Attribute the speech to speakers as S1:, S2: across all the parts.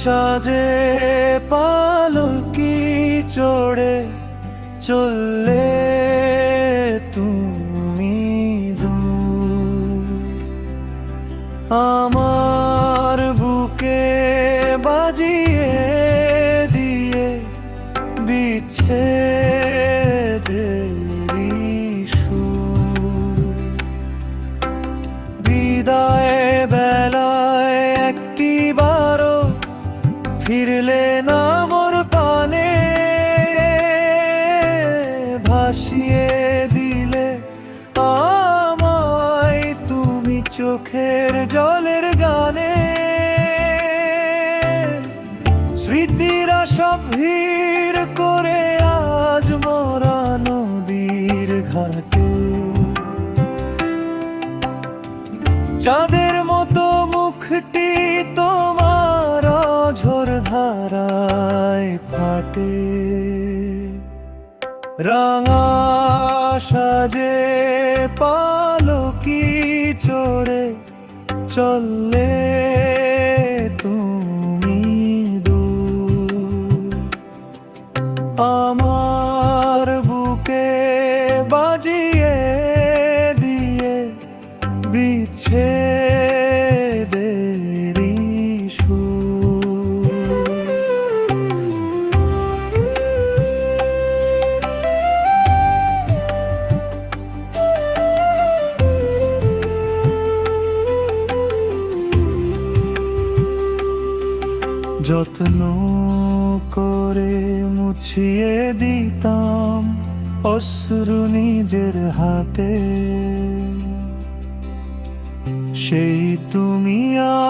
S1: সাজে পালকি চড়ে চললে তুমি দূর, আমার বুকে বাজিয়ে দিয়ে বিচ্ছেদেরই সুর। বিদায় বেলায় একটি বারো ফিরলে না মোর পানে, ভাসিয়ে দিলে আমায় তুমি চোখের জলের গানে। স্মৃতিরা সব ভিড় করে আজ মোরা নদীর ঘাটে, চাঁদের মতো মুখটি তোমার ঝোর ধারায় ফাটে। রাঙা সাজে পালকি চড়ে চললে তুমি দূর, আমার বুকে বাজিয়ে দিয়ে বিচ্ছেদেরই সুর। যত্ন করে মুছিয়ে দিতাম অশ্রু নিজের হাতে, সেই তুমি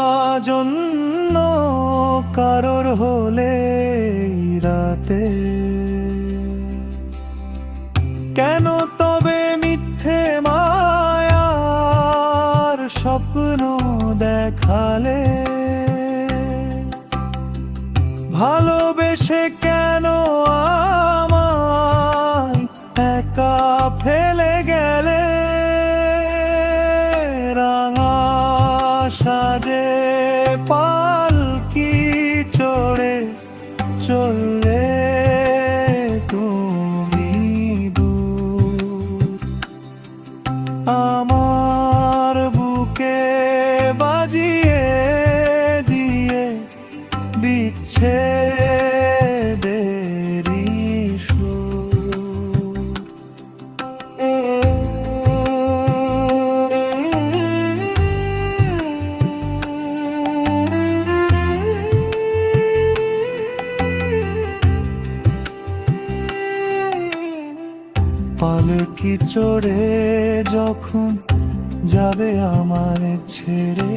S1: আজ অন্য কারোর হলে রাতে। কেন তবে মিথ্যে মায়ার স্বপ্ন দেখালে, ভালোবেসে কেন আমায় একা ফেলে গেলে। রাঙা সাজে পালকি চড়ে চললে তুমি দূর, আমার বুকে বাজিয়ে দিয়ে বিচ্ছেদেরই সুর। পালকি চড়ে যখন যাবে আমার ছেড়ে,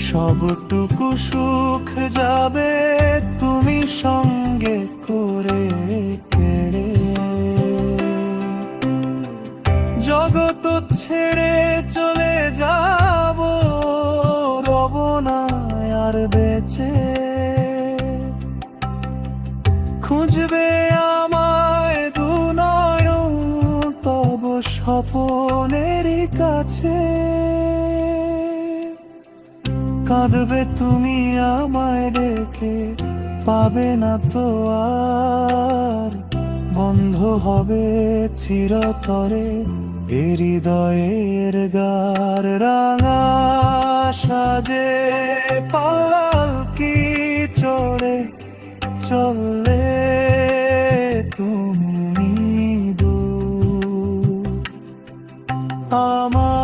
S1: সবটুকু সুখ যাবে তুমি সঙ্গে করে কেড়ে। জগৎ ছেড়ে চলে যাব, রব না আর বেঁচে, খুঁজবে আমায় দু নয়ন তব স্বপনেরই কাছে। কাঁদবে তুমি আমায় রেখে, পাবে না তো আর, বন্ধ হবে চিরতরে এ হৃদয়ের গার। রাঙা সাজে পালকি চড়ে চললে তুমি দূর, আমার